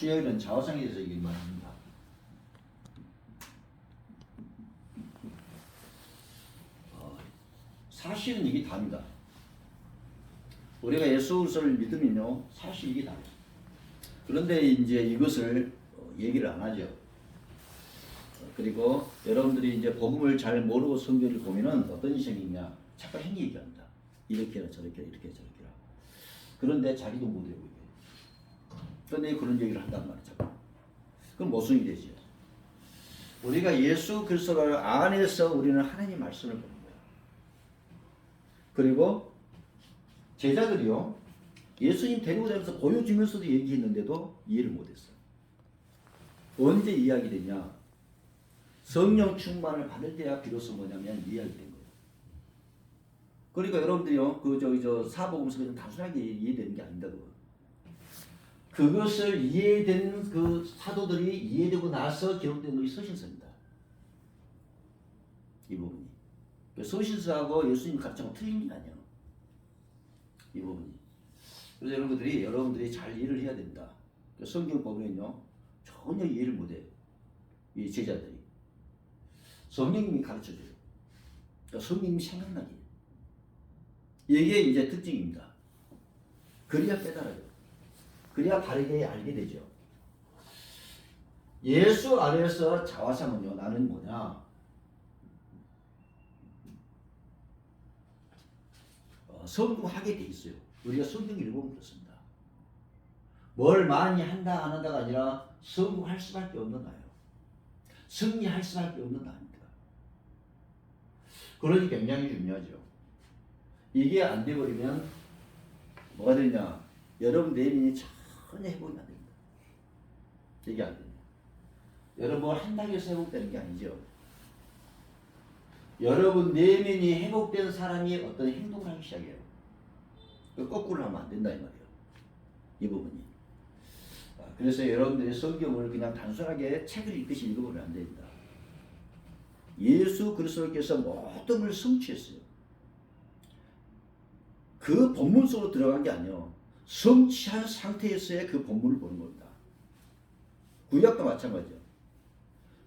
수요일은 자화상에 대해서 얘기만 합니다. 사실은 이게 답니다. 우리가 예수 그리스도를 믿으면요, 사실 이게 답이에요. 그런데 이제 이것을 얘기를 안 하죠. 그리고 여러분들이 이제 복음을 잘 모르고 성경을 보면은 어떤 인생이냐, 자꾸 행위 얘기합니다. 이렇게 해라, 저렇게 해라, 이렇게 해라, 저렇게 해라. 그런데 자기도 못 외우고 있어요. 그런데 그런 얘기를 한단 말이죠. 그럼 모순이 되죠. 우리가 예수 그리스도 안에서 우리는 하나님의 말씀을 보는 거예요. 그리고 제자들이요, 예수님 데리고 다니면서 보여주면서도 얘기했는데도 이해를 못했어요. 언제 이야기 되냐? 성령 충만을 받을 때야 비로소 뭐냐면 이해하게 된 거예요. 그러니까 여러분들이요, 저 사복음서가 좀 단순하게 이해되는 게 아닙니다. 그것을 이해된 그 사도들이 이해되고 나서 기록된 것이 서신서입니다. 이 부분이. 서신서하고 예수님 가르쳐가 틀린 게 아니에요. 이 부분이. 그래서 여러분들이 잘 이해를 해야 됩니다. 성경 보면요, 전혀 이해를 못해요. 이 제자들이. 성령님이 가르쳐줘요. 성령님이 생각나게. 이게 이제 특징입니다. 그래야 깨달아요. 그래야 바르게 알게 되죠. 예수 안에서 자화상은요, 나는 뭐냐? 성공하게 돼 있어요. 우리가 성경 읽으면 그렇습니다. 뭘 많이 한다 안 한다가 아니라 성공할 수밖에 없는 나예요. 승리할 수밖에 없는 나입니다. 그러니 굉장히 중요하죠. 이게 안 돼버리면 뭐가 되냐? 여러분 내면이 전혀 회복이 안 됩니다. 이게 안 됩니다. 여러분 한다고 해서 회복되는 게 아니죠. 여러분 내면이 회복된 사람이 어떤 행동을 하기 시작해요. 거꾸로 하면 안 된다 이 말이에요. 이 부분이. 그래서 여러분들이 성경을 그냥 단순하게 책을 읽듯이 읽어보면 안 됩니다. 예수 그리스도께서 모든 걸 성취했어요. 그 본문 속으로 들어간 게 아니에요. 성취한 상태에서의 그 본문을 보는 겁니다. 구약도 마찬가지죠.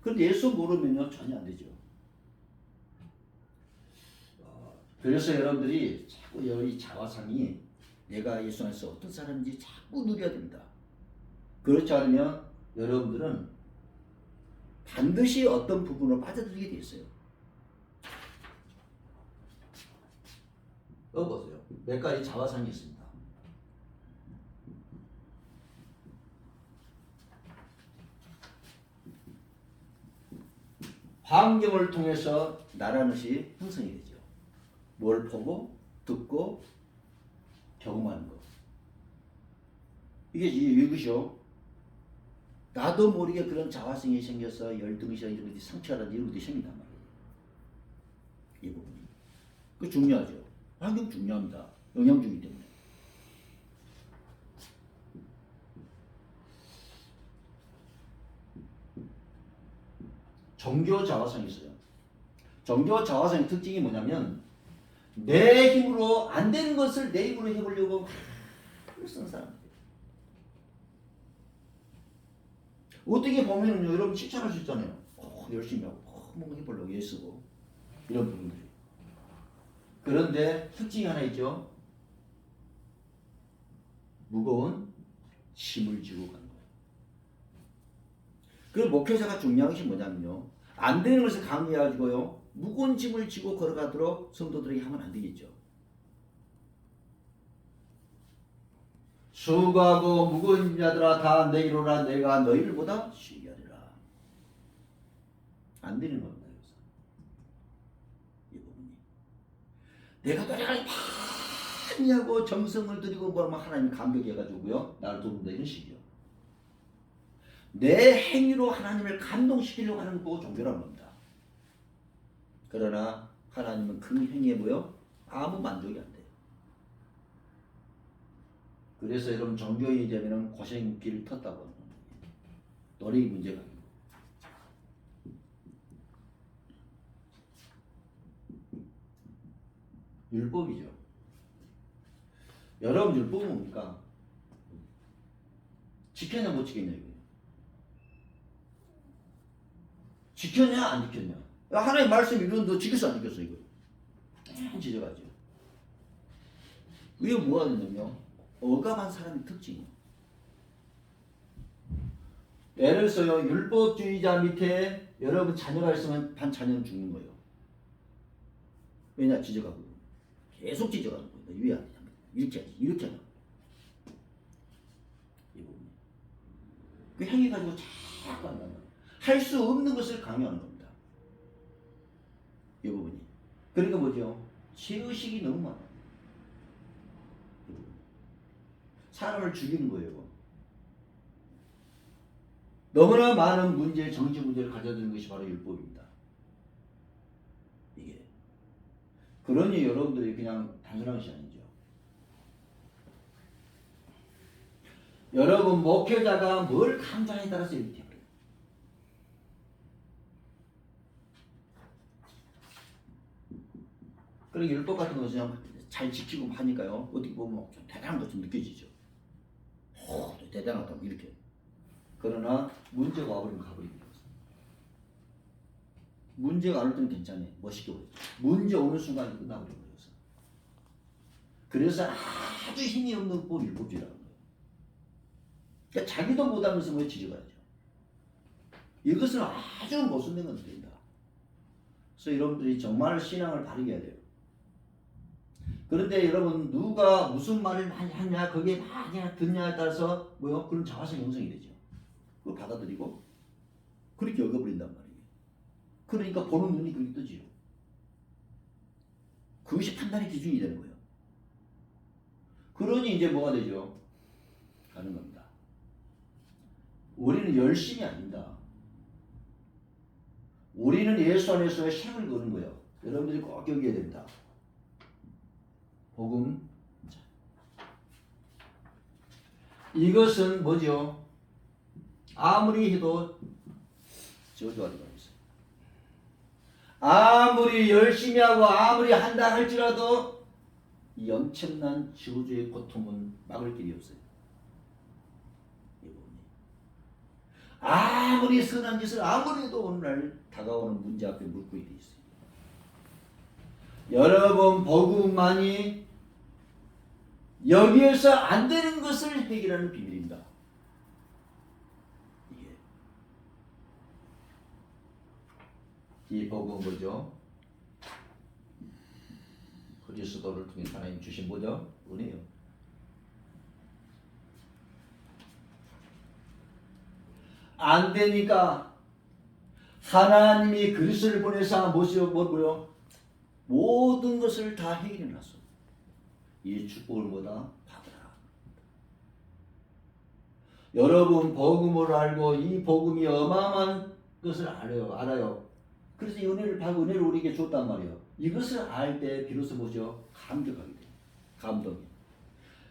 그런데 예수 모르면요, 전혀 안 되죠. 그래서 여러분들이 자꾸 이 자화상이 내가 예수 안에서 어떤 사람인지 자꾸 누려야 됩니다. 그렇지 않으면 여러분들은 반드시 어떤 부분으로 빠져들게 돼 있어요. 여기 보세요. 몇 가지 자화상이 있습니다. 환경을 통해서 나라는 것이 형성이 되죠. 뭘 보고, 듣고, 경험하는 것. 이것이요. 나도 모르게 그런 자화성이 생겨서 열등시나 이런 것들이 상처라든지 이런 것들이 생긴단 말이에요. 이 부분이. 그 중요하죠. 환경 중요합니다. 영향 주기 때문에. 정교 자화성이 있어요. 정교 자화성의 특징이 뭐냐면 내 힘으로 안 되는 것을 내 힘으로 해보려고 쓰는 사람이에요. 어떻게 보면은요, 여러분 칭찬할 수 있잖아요. 열심히 하고, 뭔가 해보려고 애쓰고, 이런 부분들이. 그런데 특징이 하나 있죠. 무거운 짐을 지고 가는 거예요. 그 목회자가 중요한 것이 뭐냐면요, 안 되는 것을 강요해가지고요, 무거운 짐을 지고 걸어가도록 성도들에게 하면 안 되겠죠. 수고하고 무거운 자들아 다 내게로라, 내가 너희를 보다 쉬게 하리라. 안 되는 겁니다. 여기서. 이 부분이. 내가 노력을 많이 하고 정성을 들이고 뭐 하나님 감격해가지고요, 나를 돕는다 이런 식이요. 내 행위로 하나님을 감동시키려고 하는 거 종교라는 겁니다. 그러나 하나님은 그 행위에 뭐요? 아무 만족이 안 돼요. 그래서 여러분 종교인이 되면 고생길을 텄다고 하는 거예요. 노력이 문제가 아니고. 율법이죠. 여러분 율법은 뭡니까? 지켰냐 못 지켰냐 이거예요. 지켰냐 안 지켰냐. 하나님 말씀 이런 너 지켰어 안 지켰어 이거. 지져가죠. 이게 뭐가 되냐면 억압한 사람의 특징이에요. 예를 들어서요, 율법주의자 밑에 여러분 자녀가 있으면 반 자녀는 죽는 거예요. 왜냐? 지져가고 계속 지져가는 거예요. 왜 안 되냐? 이렇게 하지, 이렇게 하냐? 이 부분. 그 행위 가지고 자꾸 한단 말이에요. 할 수 없는 것을 강요하는 겁니다. 이 부분이. 그러니까 뭐죠? 죄의식이 너무 많아요. 사람을 죽이는 거예요. 너무나 많은 문제, 정치 문제를 가져다주는 것이 바로 율법입니다. 이게. 그러니 여러분들이 그냥 단순한 것이 아니죠. 여러분 목회자가 뭘 강조하냐에 따라서 이렇게 해요. 그리고 율법 같은 것은 잘 지키고 하니까요. 어떻게 보면 좀 대단한 것좀 느껴지죠. 오, 대단하다고 이렇게. 그러나 문제가 와버리면 가버리는 거죠. 문제가 안 올 때는 괜찮아요. 멋있게 보이죠. 문제 오는 순간 끝나버리는 거예요. 그래서 아주 힘이 없는 법이 율법주의라는 거예요. 그러니까 자기도 못하면서 뭐 지져가야죠. 이것은 아주 모순된 것들입니다. 그래서 여러분들이 정말 신앙을 바르게 해야 돼요. 그런데 여러분 누가 무슨 말을 많이 하냐 거기에 많이 듣냐에 따라서 뭐요? 그런 자화성 형성이 되죠. 그걸 받아들이고 그렇게 여겨버린단 말이에요. 그러니까 보는 눈이 그렇게 뜨지요. 그것이 판단의 기준이 되는 거예요. 그러니 이제 뭐가 되죠? 가는 겁니다. 우리는 열심이 아닙니다. 우리는 예수 안에서 생을 거는 거예요. 여러분들이 꼭 여겨야 됩니다. 복음. 이것은 뭐죠? 아무리 해도 저주하지 말겠어요. 아무리 열심히 하고 아무리 한다 할지라도 이 엄청난 저주의 고통은 막을 길이 없어요. 아무리 선한 짓을 아무리 해도 오늘날 다가오는 문제 앞에 물고 있어 있어요. 여러분 복음만이 여기에서 안 되는 것을 해결하는 비밀입니다. 이 복음은 뭐죠? 그리스도를 통해 하나님 주신 뭐죠? 은혜요. 안 되니까 하나님이 그리스도를 보내사 뭐고요? 모든 것을 다 해결해 놨어. 이 축복을 뭐다? 받으라. 여러분 복음을 알고 이 복음이 어마어마한 것을 알아요. 그래서 이 은혜를 받고 은혜를 우리에게 줬단 말이에요. 이것을 알 때 비로소 뭐죠? 감격하게 돼요. 감동이.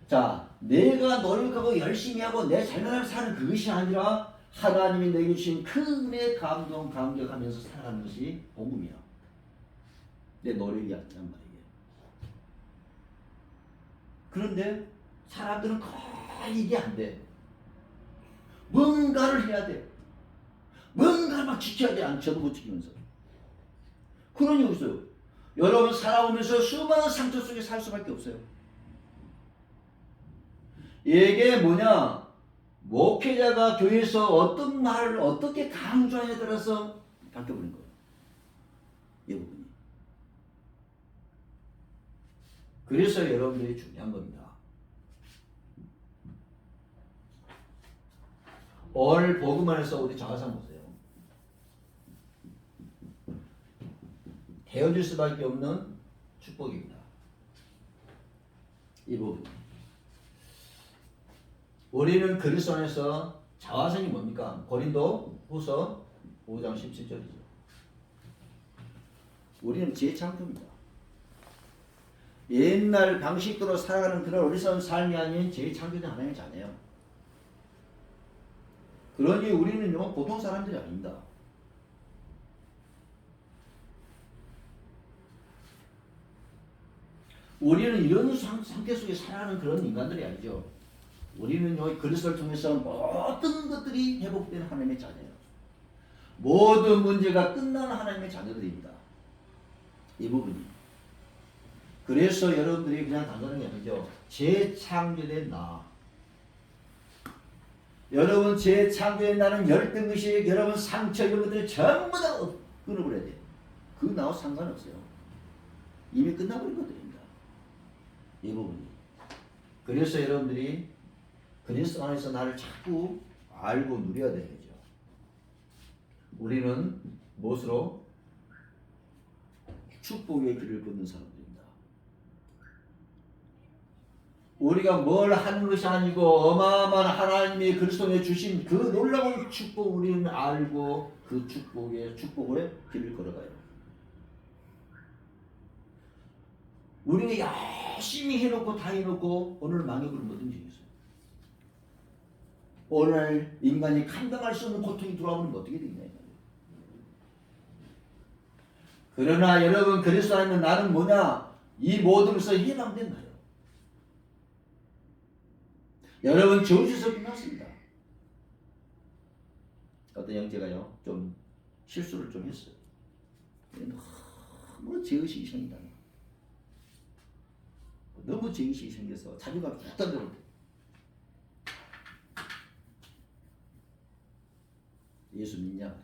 자, 내가 노력하고 열심히 하고 내 삶을 사는 그것이 아니라 하나님이 내게 주신 큰 은혜 감격하면서 살아가는 것이 복음이야. 내 노력이 아니란 말이에요. 그런데 사람들은 거의 이게 안 돼. 뭔가를 해야 돼. 뭔가를 막 지켜야 돼. 저도 못 지키면서. 그런 이유 있어요. 여러분 살아오면서 수많은 상처 속에 살 수밖에 없어요. 이게 뭐냐? 목회자가 교회에서 어떤 말을 어떻게 강조하냐에 따라서 바뀌어버린 거예요. 이 부분이. 그래서 여러분들이 중요한 겁니다. 오늘 복음 안에서 우리 자화상 보세요. 헤어질 수밖에 없는 축복입니다. 이 부분. 우리는 그리스도 안에서 자화상이 뭡니까? 고린도 후서 5장 17절이죠. 우리는 재창조입니다. 옛날 방식대로 살아가는 그런 어리석은 삶이 아닌 재창조된 하나님의 자녀예요. 그러니 우리는요 보통 사람들이 아닙니다. 우리는 이런 상태 속에 살아가는 그런 인간들이 아니죠. 우리는요 그리스도를 통해서 모든 것들이 회복되는 하나님의 자녀예요. 모든 문제가 끝난 하나님의 자녀들입니다. 이 부분이. 그래서 여러분들이 그냥 단순한 게 아니죠. 재창조된 나. 여러분 재창조된 나는 열등 의식, 여러분 상처 이런 것들을 전부 다 끊어버려야 돼요. 그 나와 상관없어요. 이미 끝나버린 것들입니다. 이 부분이. 그래서 여러분들이 그리스도 안에서 나를 자꾸 알고 누려야 되겠죠. 우리는 무엇으로? 축복의 길을 걷는 사람들입니다. 우리가 뭘 하는 것이 아니고 어마어마한 하나님이 그리스도에 주신 그 놀라운 축복 우리는 알고 그 축복의 길을 걸어가요. 우리가 열심히 해놓고 다 해놓고 오늘 망해버리면 어떤지 있어요. 오늘 인간이 감당할 수 없는 고통이 들어오면 어떻게 되겠냐. 그러나 여러분 그리스도 안에 나는 뭐냐? 이 모든 것을 해방된 나요. 여러분 저주에서 끝났습니다. 어떤 형제가요 좀 실수를 좀 했어요. 너무 죄의식이 생긴다. 너무 죄의식이 생겨서 자존감이 뚝 떨어졌대. 예수 믿냐?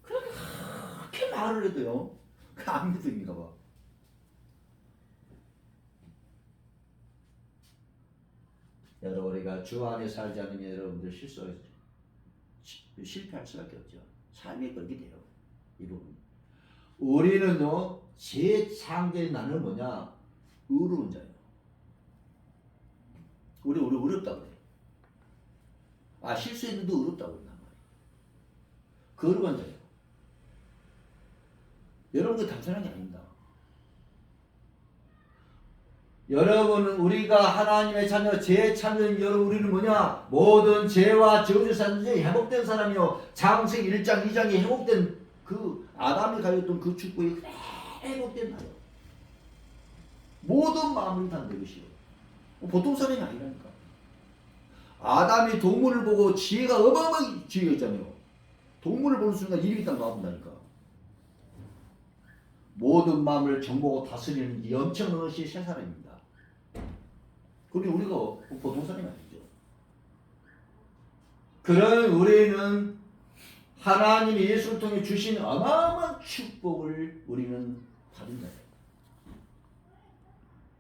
그렇게 말을 해도요 안 믿으니까 봐. 여러분 우리가 주 안에 살지 않으면 여러분들 실패할 수밖에 없죠. 삶이 그렇게 돼요. 이 부분. 우리는요 재창조의 나는 뭐냐? 의로운 자예요. 우리 어렵다고 그래요. 실수했는데도 어렵다고 그런단 말이에요. 거룩한 자예요. 여러분 그 단순한 게 아닙니다. 여러분 우리가 하나님의 자녀 재창조된 여러분 우리는 뭐냐? 모든 죄와 저주에서 회복된 사람이요. 창세기 1장 2장이 회복된 그 아담이 가졌던 그 축복이 회복된 나요. 모든 마음을 다는 것이요. 보통 사람이 아니라니까. 아담이 동물을 보고 지혜가 어마어마하게 지혜가 있잖아요. 동물을 보는 순간 일이 딱 나온다니까. 모든 마음을 정보고 다스리는 이 엄청난 것이 세 사람입니다. 그리고 우리가 보통 사람이 아니죠. 그런 우리는 하나님이 예수를 통해 주신 어마어마한 축복을 우리는 받은 자예요.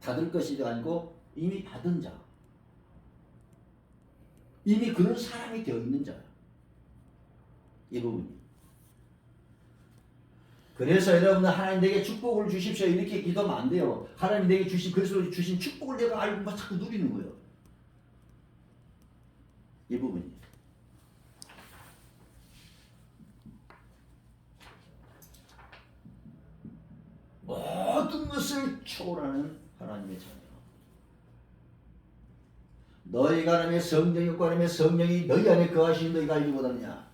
받을 것이 아니고 이미 받은 자. 이미 그런 사람이 되어 있는 자예요. 이 부분이. 그래서 여러분들 하나님 내게 축복을 주십시오 이렇게 기도하면 안 돼요. 하나님 내게 주신 그리스도 주신 축복을 내가 알고 막 자꾸 누리는 거예요. 이 부분이. 모든 것을 초월하는 하나님의 자녀. 너희가 남의 성령이 없고 남의 성령이 너희 안에 거하시니 너희가 알지 못하느냐.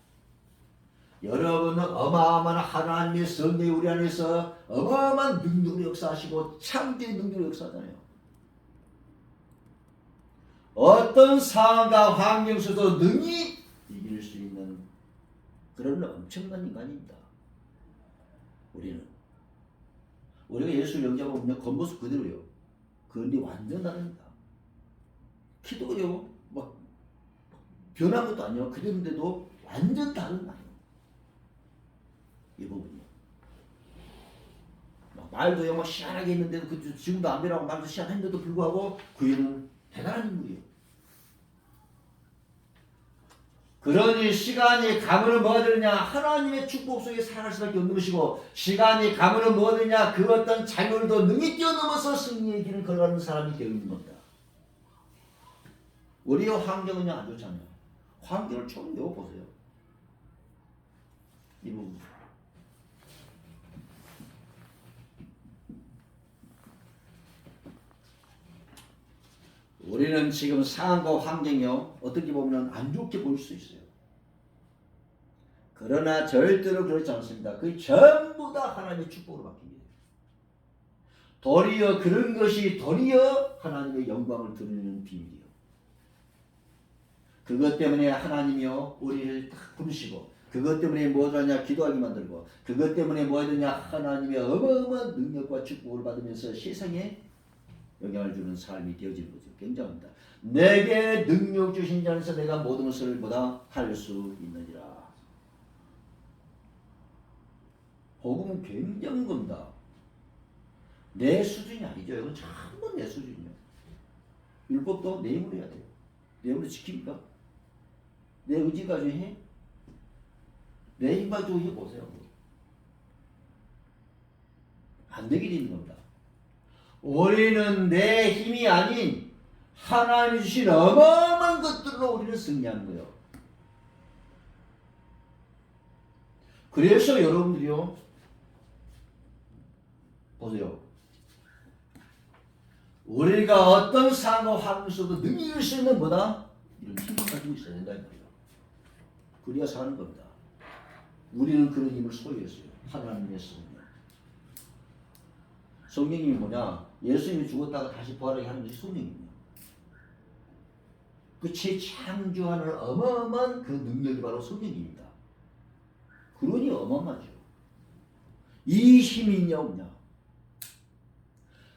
여러분은 어마어마한 하나님의 성령이 우리 안에서 어마어마한 능력으로 역사하시고 창조의 능력으로 역사하잖아요. 어떤 상황과 환경 속에서 능히 이길 수 있는 그런 엄청난 인간입니다. 우리가 예수를 영접하면 겉모습 그대로요. 그런데 완전 다릅니다. 키도요 막 변한 것도 아니에요. 그런데도 완전 다른 말이에요. 이 부분이요. 말도 막 시원하게 했는데도 그 지금도 안 되라고 말도 시원한데도 불구하고 그이는 대단한 인물이에요. 그러니 시간이 가면은 뭐가 되느냐? 하나님의 축복 속에 살아갈 수밖에 없는 것이고, 시간이 가면은 뭐가 되느냐? 그 어떤 자유를 더 능히 뛰어넘어서 승리의 길을 걸어가는 사람이 되어 있는 겁니다. 우리의 환경은 안 좋잖아요. 환경을 좀 외워보세요. 이 부분. 우리는 지금 상황과 환경이요 어떻게 보면 안 좋게 보일 수 있어요. 그러나 절대로 그렇지 않습니다. 그 전부 다 하나님의 축복으로 바뀝니다. 도리어 그런 것이 도리어 하나님의 영광을 드리는 비밀이에요. 그것 때문에 하나님이요 우리를 딱 부르시고 그것 때문에 뭐를 하냐 기도하게 만들고 그것 때문에 뭐 하느냐 하나님의 어마어마한 능력과 축복을 받으면서 세상에 영향을 주는 삶이 되어지는 거죠. 굉장합니다. 내게 능력 주신 자 안에서 내가 모든 것을 보다 할 수 있느니라. 복음은 굉장한 겁니다. 내 수준이 아니죠. 이건 전부 내 수준이에요. 율법도 내 힘으로 해야 돼요. 내 힘으로 지킵니까? 내 의지 가지고 해? 내 힘 가지고 해보세요. 안 되게 되는 겁니다. 우리는 내 힘이 아닌 하나님이 주신 어마어마한 것들로 우리는 승리하는 거예요. 그래서 여러분들이요 보세요. 우리가 어떤 상황과 환경 속에도 능히 수 있는 뭐다? 이런 힘을 가지고 있어야 된다 이 말이에요. 그래야 사는 겁니다. 우리는 그런 힘을 소유했어요. 하나님의 성령. 성령이 뭐냐? 예수님이 죽었다가 다시 부활하게 하는 것이 성령입니다. 그 재창조하는 어마어마한 그 능력이 바로 성령입니다. 그러니 어마어마하죠. 이 힘이 있냐 없냐?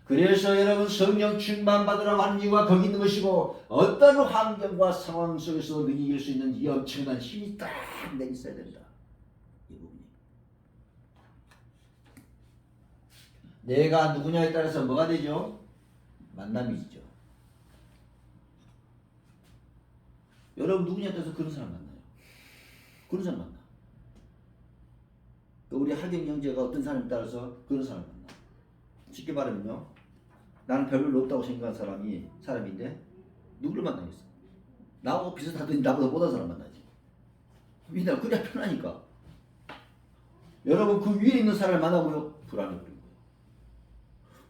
그래서 여러분 성령 충만 받으라고 하는 이유가 거기 있는 것이고 어떤 환경과 상황 속에서 능히 이길 수 있는 이 엄청난 힘이 딱 내 있어야 된다. 이 부분이. 내가 누구냐에 따라서 뭐가 되죠? 만남이 있죠. 여러분 누구냐에 따라서 그런 사람 만나요. 그런 사람 만나. 우리 하경 형제가 어떤 사람에 따라서 그런 사람 만나. 쉽게 말하면요. 나는 별로 없다고 생각한 사람인데 누구를 만나겠어? 나하고 비슷하더니 나보다 못한 사람 만나지. 왜냐? 그냥 편하니까. 여러분 그 위에 있는 사람을 만나고요 불안해버린 거예요.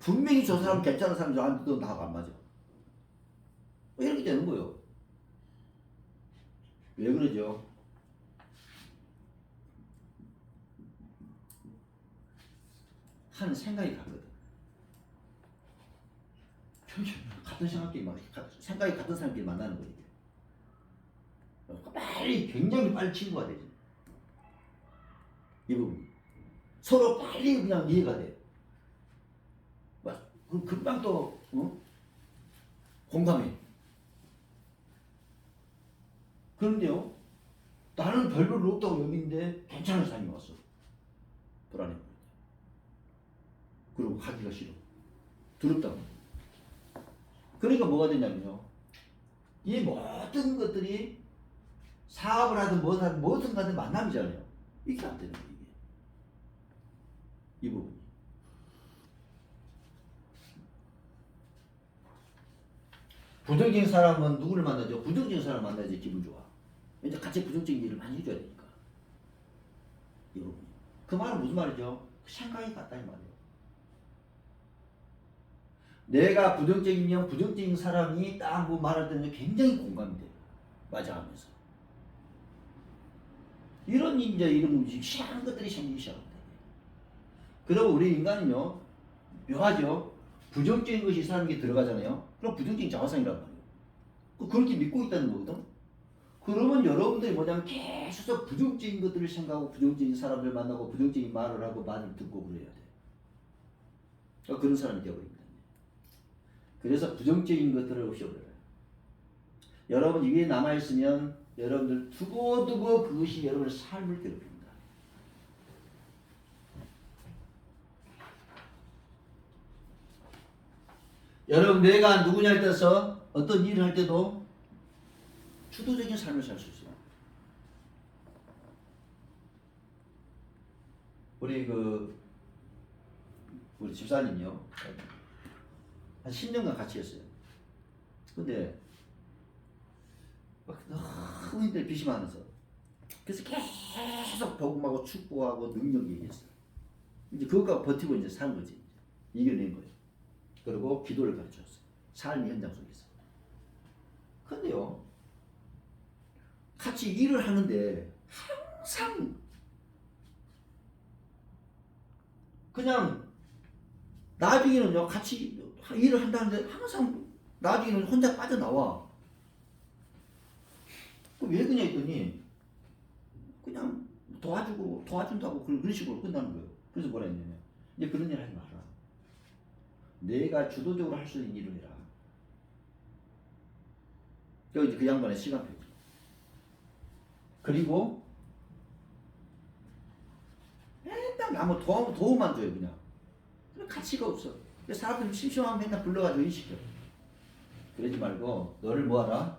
분명히 저 사람 괜찮은 사람 저한테도 나하고 안 맞아. 이렇게 되는 거예요. 왜 그러죠? 한 생각이 같거든. 같은 생각이 같은 사람끼리 만나는 거예요. 굉장히 빨리 친구가 되지. 이 부분. 서로 빨리 그냥 이해가 돼. 금방 또 공감해. 그런데요, 나는 별로 없다고 여기는데 괜찮은 사람이 왔어. 불안해. 그리고 가기가 싫어. 두렵다고. 그러니까 뭐가 되냐면요. 이 모든 것들이 사업을 하든 뭐든 간에 만남이잖아요. 이게 안 되는 거예요. 이 부분이. 부정적인 사람은 누구를 만나죠? 부정적인 사람 만나야지 기분 좋아. 이제 같이 부정적인 일을 많이 해줘야 되니까. 이 부분이. 그 말은 무슨 말이죠? 생각이 같다 이 말이에요. 내가 부정적이면 부정적인 사람이 딱 뭐 말할 때는 굉장히 공감이 돼요. 맞아 하면서. 이런 희한한 것들이 생기기 시작합니다. 그리고 우리 인간은요, 묘하죠. 부정적인 것이 사람에게 들어가잖아요. 그럼 부정적인 자화상이란 말이에요. 그렇게 믿고 있다는 거거든. 그러면 여러분들이 뭐냐면 계속 부정적인 것들을 생각하고 부정적인 사람들 만나고 부정적인 말을 하고 말을 듣고 그래야 돼. 그런 사람이 되어버립니다. 그래서 부정적인 것들을 없애버려요. 여러분 이게 남아있으면 여러분들 두고두고 그것이 여러분의 삶을 괴롭힙니다. 여러분 내가 누구냐에 따라서 어떤 일을 할 때도 주도적인 삶을 살 수 있어요. 우리 집사님이요. 한 10년간 같이 했어요. 근데 막 너무 힘들게 빚이 많아서 그래서 계속 복음하고 축복하고 능력 얘기했어요. 이제 그것과 버티고 이제 산 거지. 이겨낸 거예요. 그리고 기도를 가르쳤어요. 삶의 현장 속에서. 근데요, 같이 일을 하는데 항상 그냥 나중에는요 같이 일을 한다는데 항상 나중에는 혼자 빠져나와. 왜 그냐 했더니 그냥 도와준다고 그런 식으로 끝나는 거예요. 그래서 뭐라 했냐면 이제 그런 일 하지 마라. 내가 주도적으로 할 수 있는 일을 해라. 여기 그 양반의 시간표죠. 그리고 맨날 아무 도움만 줘요 그냥. 가치가 없어. 사람들이 심심하면 맨날 불러가지고 일시켜. 그러지 말고 너를 뭐하라?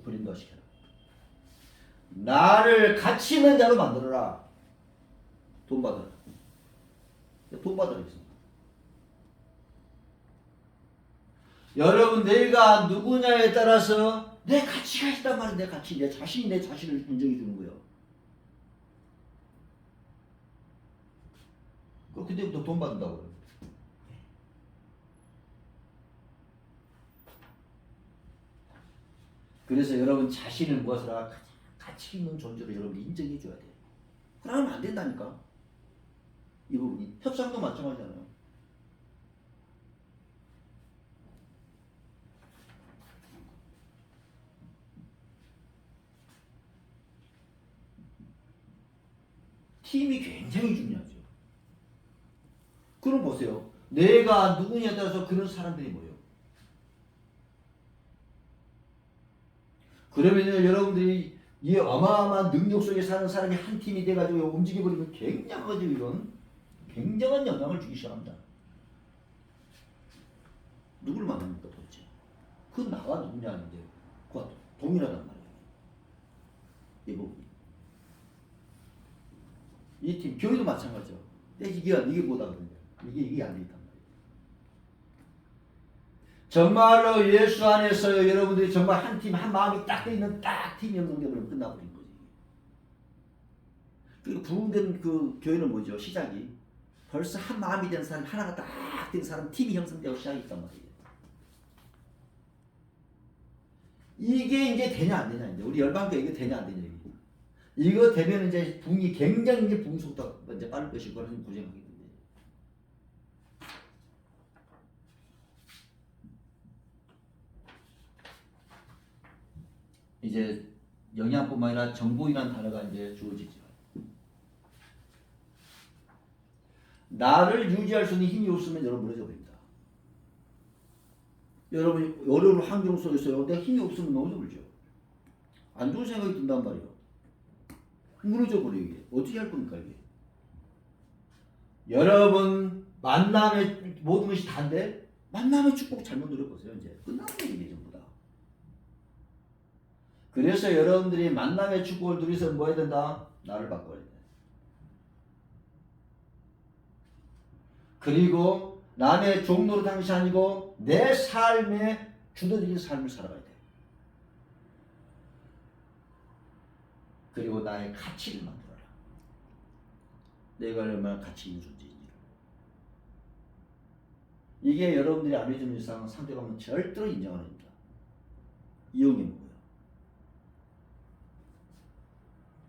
브린더 시켜라. 나를 가치 있는 자로 만들어라. 돈 받아라. 돈 받아라 했습니다. 여러분 내가 누구냐에 따라서 내 가치가 있단 말이야. 내 가치, 내 자신이 내 자신을 인정해 주는 거예요. 그때부터 돈 받는다고 그래요. 그래서 여러분 자신을 무엇을 가장 가치 있는 존재로 여러분이 인정해 줘야 돼. 그러면 안 된다니까. 이 부분이 협상도 마찬가지잖아요. 팀이 굉장히 중요하죠. 그럼 보세요. 내가 누구냐에 따라서 그런 사람들이 모여요. 그러면 여러분들이 이 어마어마한 능력 속에 사는 사람이 한 팀이 돼가지고 움직여버리면 굉장하죠. 이건 굉장한 영향을 주기 시작합니다. 누구를 만납니까 도대체? 그 나가 누구냐 이제 그와 동일하단 말이에요. 이 부분이. 이 팀 교회도 마찬가지죠. 이게 뭐다 그러냐. 이게 안 되단 말이에요. 정말로 예수 안에서 여러분들이 정말 한 팀, 한 마음이 딱 돼 있는 딱 팀이 연결되면 끝나버린 거지. 그리고 부흥된 그 교회는 뭐죠? 시작이 벌써 한 마음이 된 사람, 하나가 딱 된 사람, 팀이 형성되고 시작했단 말이에요. 이게 이제 되냐 안 되냐 이제 우리 열방교회 이게 되냐 안 되냐 이거 되면 이제 붕이 굉장히 이제 붕 속도가 이제 빠를 것이고 그런 고생하게 됩니다. 이제 영양뿐만 아니라 정복이라는 단어가 이제 주어지죠. 나를 유지할 수 있는 힘이 없으면 여러분 무너져 버립니다. 여러분이 어려운 환경 속에서요. 내가 힘이 없으면 무너져 버리죠. 안 좋은 생각이 든단 말이에요. 무너져 버려 이게. 어떻게 할 겁니까 이게? 여러분 만남의 모든 것이 다인데 만남의 축복 잘못 누려보세요. 이제 끝나는 얘기네 전부 다. 그래서 여러분들이 만남의 축복을 누리서 뭐 해야 된다? 나를 바꿔야 돼. 그리고 남의 종로로 당시 아니고 내 삶의 주도적인 삶을 살아가야 돼. 그리고 나의 가치를 만들어라. 내가 얼마나 가치 있는 존재인지. 이게 여러분들이 안 해주는 이상 상대방은 절대로 인정 안 합니다. 이용이 뭐고요.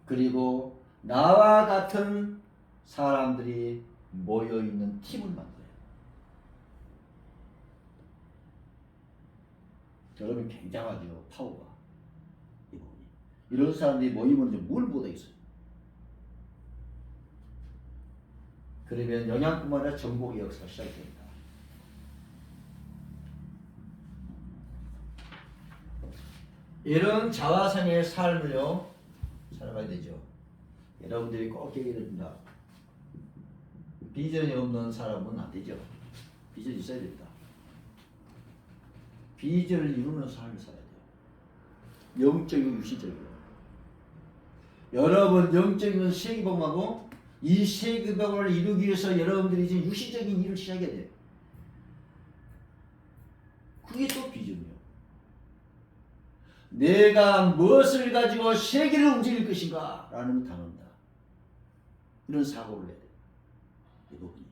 그리고 나와 같은 사람들이 모여있는 팀을 만들어요. 여러분 굉장하죠. 파워가. 이 부분이. 이런 사람들이 모이면 뭘 못하겠어요. 그러면 영양뿐만 아니라 정복의 역사가 시작됩니다. 이런 자화상의 삶을요 살아가야 되죠. 여러분들이 꼭 얘기해 줍니다. 비전이 없는 사람은 안 되죠. 비전이 있어야 됩니다. 비전을 이루는 삶을 살아야 돼요. 영적이고 유시적이고. 여러분 영적인 세계복음하고 이 세계복음을 이루기 위해서 여러분들이 이제 유시적인 일을 시작해야 돼요. 그게 또 비전이에요. 내가 무엇을 가지고 세계를 움직일 것인가 라는 단어입니다. 이런 사고를 해야 돼요. 이 부분이.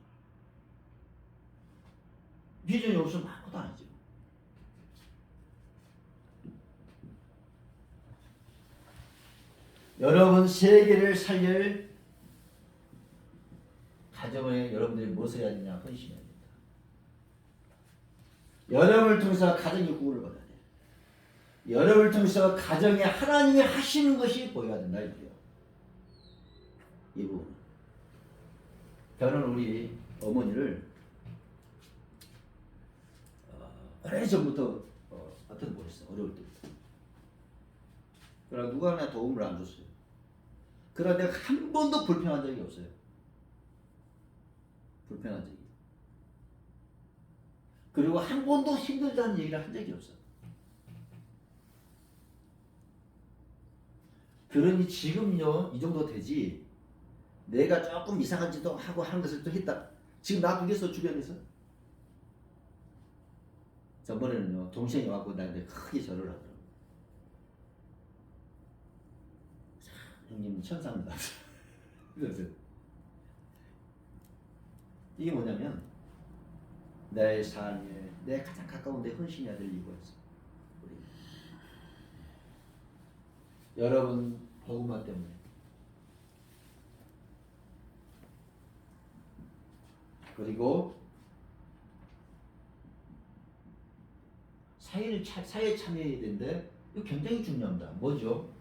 비전이 없으면 아무것도 안 하죠. 여러분 세계를 살릴 가정에 여러분들이 무엇을 해야 되냐 헌신해야 됩니다. 여러분을 통해서 가정이 구원을 받아야 돼요. 여러분을 통해서 가정에 하나님이 하시는 것이 보여야 된다 이거예요. 이 부분. 저는 우리 어머니를 오래전부터 어떤 보냈어. 어려울 때부터. 그러나 누가 하나 도움을 안 줬어요. 그러나 내가 한 번도 불평한 적이 없어요. 불평한 적이. 그리고 한 번도 힘들다는 얘기를 한 적이 없어. 그러니 지금요 이 정도 되지. 내가 조금 이상한 짓도 하고 한 것을 또 했다. 지금 놔두겠어 주변에서? 저번에는요 동생이 와서 나한테 크게 절을 하더라고. 형님 천사입니다. 그래서 이게 뭐냐면 내 삶에 내 가장 가까운 데 헌신해야 될 이유가 있어. 여러분 복음화 때문에 그리고 사회에 참여해야 되는데 이거 굉장히 중요합니다. 뭐죠?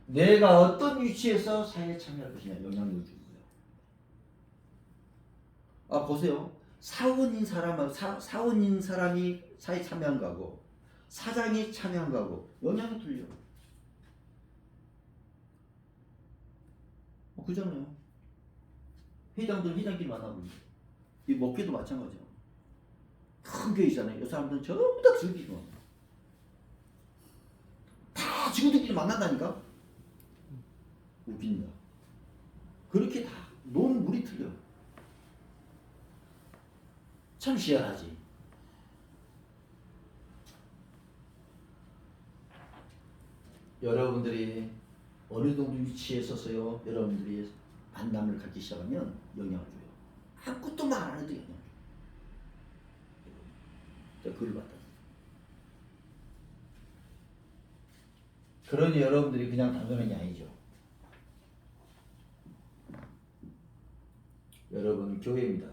내가 어떤 위치에서 사회에 참여할 것이냐 영향력을 주는 거예요. 보세요. 사원인 사람이 사회에 참여한 거하고 사장이 참여한 거하고 영향이 틀려. 그잖아요. 회장들 회장끼리 만나고 있는데 이 목회도 마찬가지야. 큰 교회 있잖아요. 이 사람들은 전부 다 즐기고 다 친구들끼리 만난다니까. 웃긴다. 그렇게 다 노는 물이 틀려. 참 희한하지. 여러분들이 어느 정도 위치에 서서요 여러분들이 만남을 갖기 시작하면 영향을 줘요. 아무것도 말 안 해도 영향을 줘요. 제가 글을 받았어요. 그러니 여러분들이 그냥 당연한 게 아니죠. 여러분 교회입니다.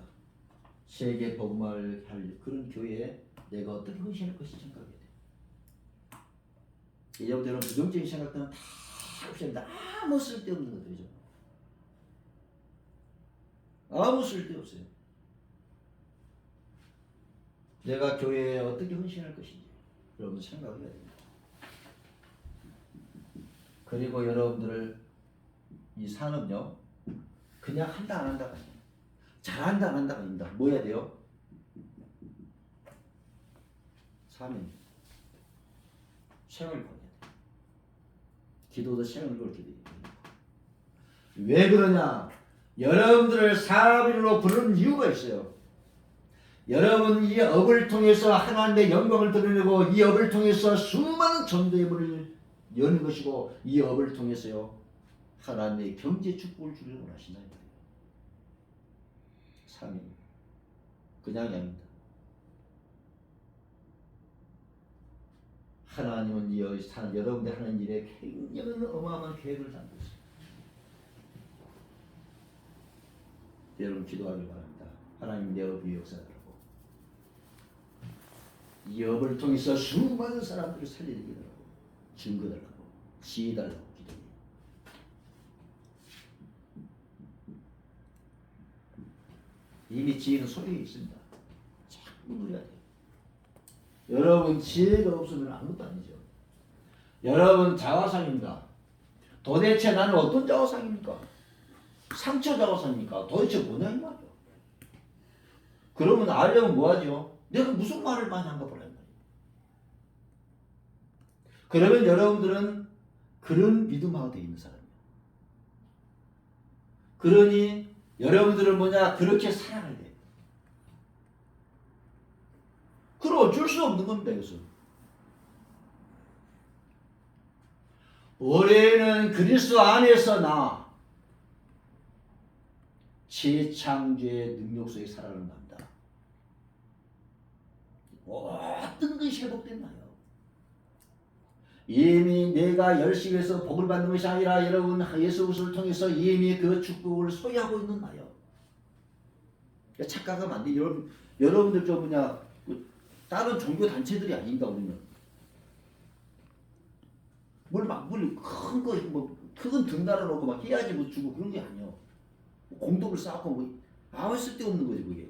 세계 복음화를 할 그런 교회에 내가 어떻게 헌신할 것인지 생각해야 돼. 이제부터 여러분 부정적인 생각들은 다 없습니다. 아무 쓸데없는 것들이죠. 아무 쓸데없어요. 내가 교회에 어떻게 헌신할 것인지 여러분 생각해야 됩니다. 그리고 여러분들을 이 산업요 그냥 한다 안 한다가 아니에요. 잘한다 안 한다가 아닙니다. 뭐 해야 돼요? 사명 생을 보내야 돼요. 기도도 생을 걸게 돼요. 왜 그러냐? 여러분들을 사람으로 부르는 이유가 있어요. 여러분 이 업을 통해서 하나님의 영광을 드러내고 이 업을 통해서 수많은 전도의 문을 여는 것이고 이 업을 통해서요 하나님의 경제 축복을 주려고 하신다. 사명 그냥이 아닙니다. 하나님은 여러분들 하는 일에 굉장히 어마어마한 계획을 담고 있습니다. 여러분 기도하길 바랍니다. 하나님 내 업이 역사하라고 이 업을 통해서 수많은 사람들을 살리게 달라고 증거달라고 지혜달라고 기도해요. 이미 지혜는 소리에 있습니다. 자꾸 누려야 돼요. 여러분 지혜가 없으면 아무것도 아니죠. 여러분 자화상입니다. 도대체 나는 어떤 자화상입니까? 상처 자화상입니까? 도대체 뭐냐 이 말이야. 그러면 알려면 뭐하죠? 내가 무슨 말을 많이 한가 보란 말이에요. 그러면 여러분들은 그런 믿음하고 되어 있는 사람이에요. 그러니 여러분들은 뭐냐? 그렇게 살아가야 돼요. 그럼 어쩔 수 없는 겁니다. 이것은. 올해는 그리스도 안에서 나 재창조의 능력 속에 살아가는 겁니다. 모든 것이 회복됐나요? 이미 내가 열심히 해서 복을 받는 것이 아니라 여러분 예수 그리스도를 통해서 이미 그 축복을 소유하고 있는 나요. 착각하면 안 돼. 여러분들 저 뭐냐 다른 종교 단체들이 아닙니다. 우리는 큰 등 달아놓고 막 해야지 뭐 주고 그런 게 아니야. 공덕을 쌓고 뭐 아무 쓸데없는 거지 그게.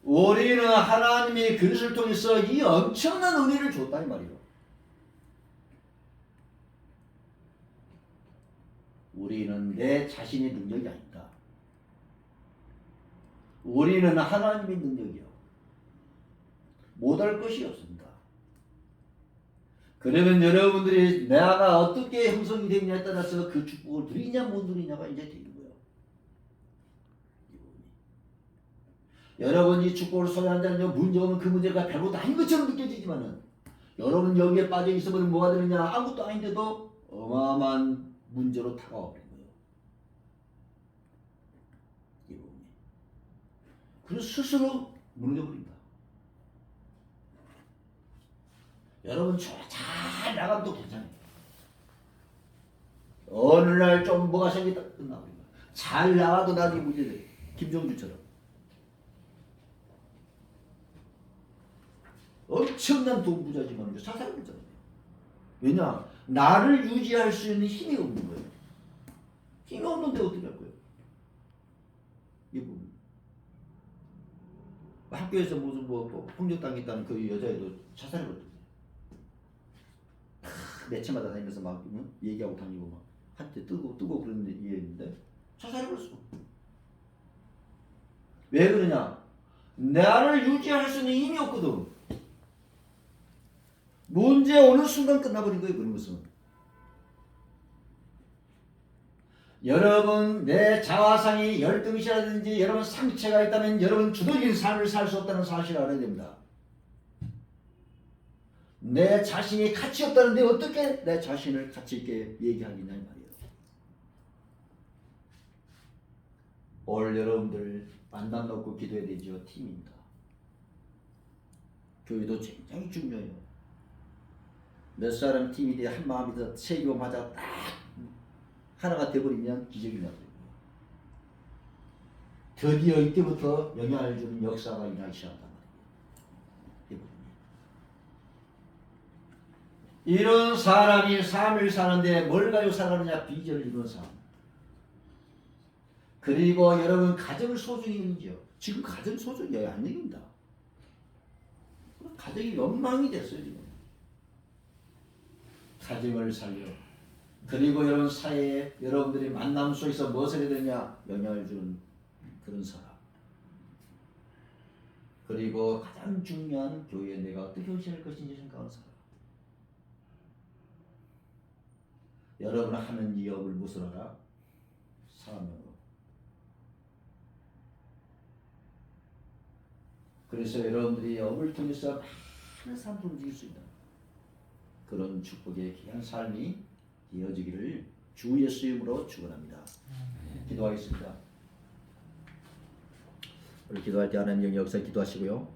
우리는 하나님의 그릇을 통해서 이 엄청난 은혜를 줬다 이 말이에요. 우리는 내 자신의 능력이 아니다. 우리는 하나님의 능력이요. 못할 것이 없습니다. 그러면 여러분들이 내가 어떻게 형성이 되느냐에 따라서 그 축복을 누리냐 못 누리냐가 이제 되는 거예요. 여러분이 축복을 소유한다는 문제는 그 문제가 별것도 아닌 것처럼 느껴지지만은 여러분 여기에 빠져 있으면 뭐가 되느냐 아무것도 아닌데도 어마어마한 문제로 다가와 버린 거예요. 그래서 스스로 무너져버린다. 여러분 잘 나가면 또 괜찮아요. 어느 날 좀 뭐가 생겼다 끝나버린 거예요. 잘 나가도 나중에 문제돼. 김종주처럼. 엄청난 돈 부자지만 자살했잖아요. 왜냐? 나를 유지할 수 있는 힘이 없는 거예요. 힘이 없는데 어떻게 할 거예요? 이 부분. 학교에서 무슨 뭐 폭력당했다는 그 여자애도 자살했거든요. 매체마다 다니면서 막 얘기하고 다니고 막 한때 뜨고 그런 얘기했는데 자살해버렸어. 왜 그러냐? 나를 유지할 수 있는 힘이 없거든. 문제 오는 순간 끝나버린 거예요. 그런 것은. 여러분 내 자화상이 열등시라든지 여러분 상처가 있다면 여러분 주도적인 삶을 살 수 없다는 사실을 알아야 됩니다. 내 자신이 가치 없다는데 어떻게 내 자신을 가치 있게 얘기하겠냐 이 말이에요. 오늘 여러분들 만남 놓고 기도해야 되죠. 팀입니다. 교회도 굉장히 중요해요. 몇 사람 팀이 돼 한 마음이 더 세교마다 딱 하나가 되어버리면 기적이 나거든요. 드디어 이때부터 영향을 주는 역사가 일어나기 시작한단 말이에요. 이런 사람이 삶을 사는데 뭘 가지고 살아가느냐? 비전을 이룬 삶. 그리고 여러분 가정을 소중히 여기죠. 지금 가정 소중히 안 여깁니다. 가정이 엉망이 됐어요 지금. 가정을 살려. 그리고 여러분 사회에 여러분들이 만남 속에서 무엇을 해야 되냐? 영향을 주는 그런 사람. 그리고 가장 중요한 교회에 내가 어떻게 헌신할 것인지 생각하는 사람. 여러분 하는 이 업을 무엇을 하라? 사명으로. 그래서 여러분들이 업을 통해서 많은 사람을 움직일 수 있다. 그런 축복의 귀한 삶이 이어지기를 주 예수 이름으로 축원합니다. 기도하겠습니다. 우리 기도할 때 하나님 영의 역사 기도하시고요.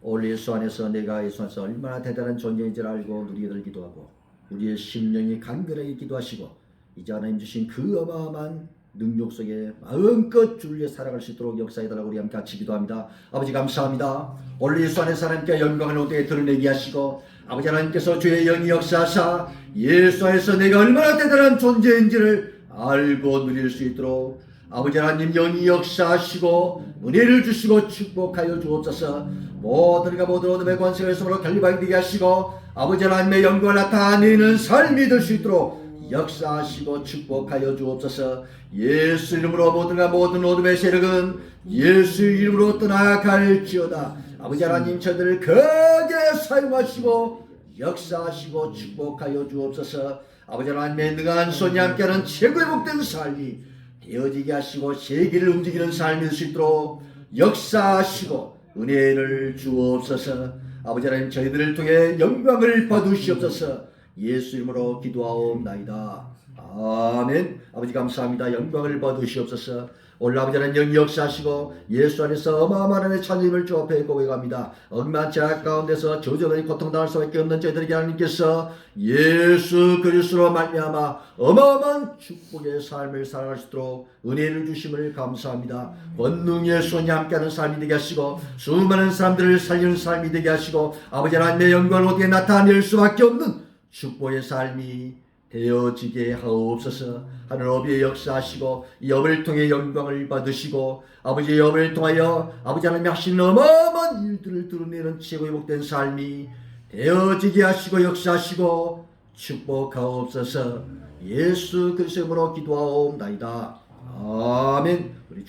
오늘 예수 안에서 내가 예수 안에서 얼마나 대단한 존재인지를 알고 누리기를 기도하고 우리의 심령이 간절하게 기도하시고 이제 하나님 주신 그 어마어마한 능력 속에 마음껏 주를 위해 살아갈 수 있도록 역사해달라고 우리 함께 같이 기도합니다. 아버지 감사합니다. 오늘 예수 안에서 하나님께 영광을 어떻게 드러내게 하시고 아버지 하나님께서 주의 영이 역사하사 예수 안에서 내가 얼마나 대단한 존재인지를 알고 누릴 수 있도록 아버지 하나님 영이 역사하시고 은혜를 주시고 축복하여 주옵소서. 모든 이가 모든 어둠의 권세를 손으로 결립하게 되게 하시고 아버지 하나님의 영광을 나타내는 삶이 될 수 있도록 역사하시고 축복하여 주옵소서. 예수 이름으로 모든가 모든 어둠의 세력은 예수 이름으로 떠나갈지어다. 아버지 하나님 저들을 크게 사용하시고 역사하시고 축복하여 주옵소서. 아버지 하나님의 능한 손이 함께하는 최고의 복된 삶이 되어지게 하시고 세계를 움직이는 삶이 될 수 있도록 역사하시고 은혜를 주옵소서. 아버지 하나님 저희들을 통해 영광을 받으시옵소서. 예수 이름으로 기도하옵나이다. 아멘. 아버지 감사합니다. 영광을 받으시옵소서. 오늘 아버지 하나님 영이 역사하시고 예수 안에서 어마어마한 하나님의 찬양을 주 앞에 고백합니다. 억만 죄악 가운데서 저주받으니 고통당할 수밖에 없는 저희들에게 하나님께서 예수 그리스도로 말미암아 어마어마한 축복의 삶을 살아갈 수 있도록 은혜를 주심을 감사합니다. 권능의 손이 함께하는 삶이 되게 하시고 수많은 사람들을 살리는 삶이 되게 하시고 아버지 하나님의 영광을 어디에 나타낼 수밖에 없는 축복의 삶이 되어지게 하옵소서. 하늘 아버지의 역사하시고 이 업을 통해 영광을 받으시고 아버지의 업을 통하여 아버지 하나님이 하시는 어마어마한 일들을 드러내는 최고의 복된 삶이 되어지게 하시고 역사하시고 축복하옵소서. 예수 그리스도의 이름으로 기도하옵나이다. 아멘. 우리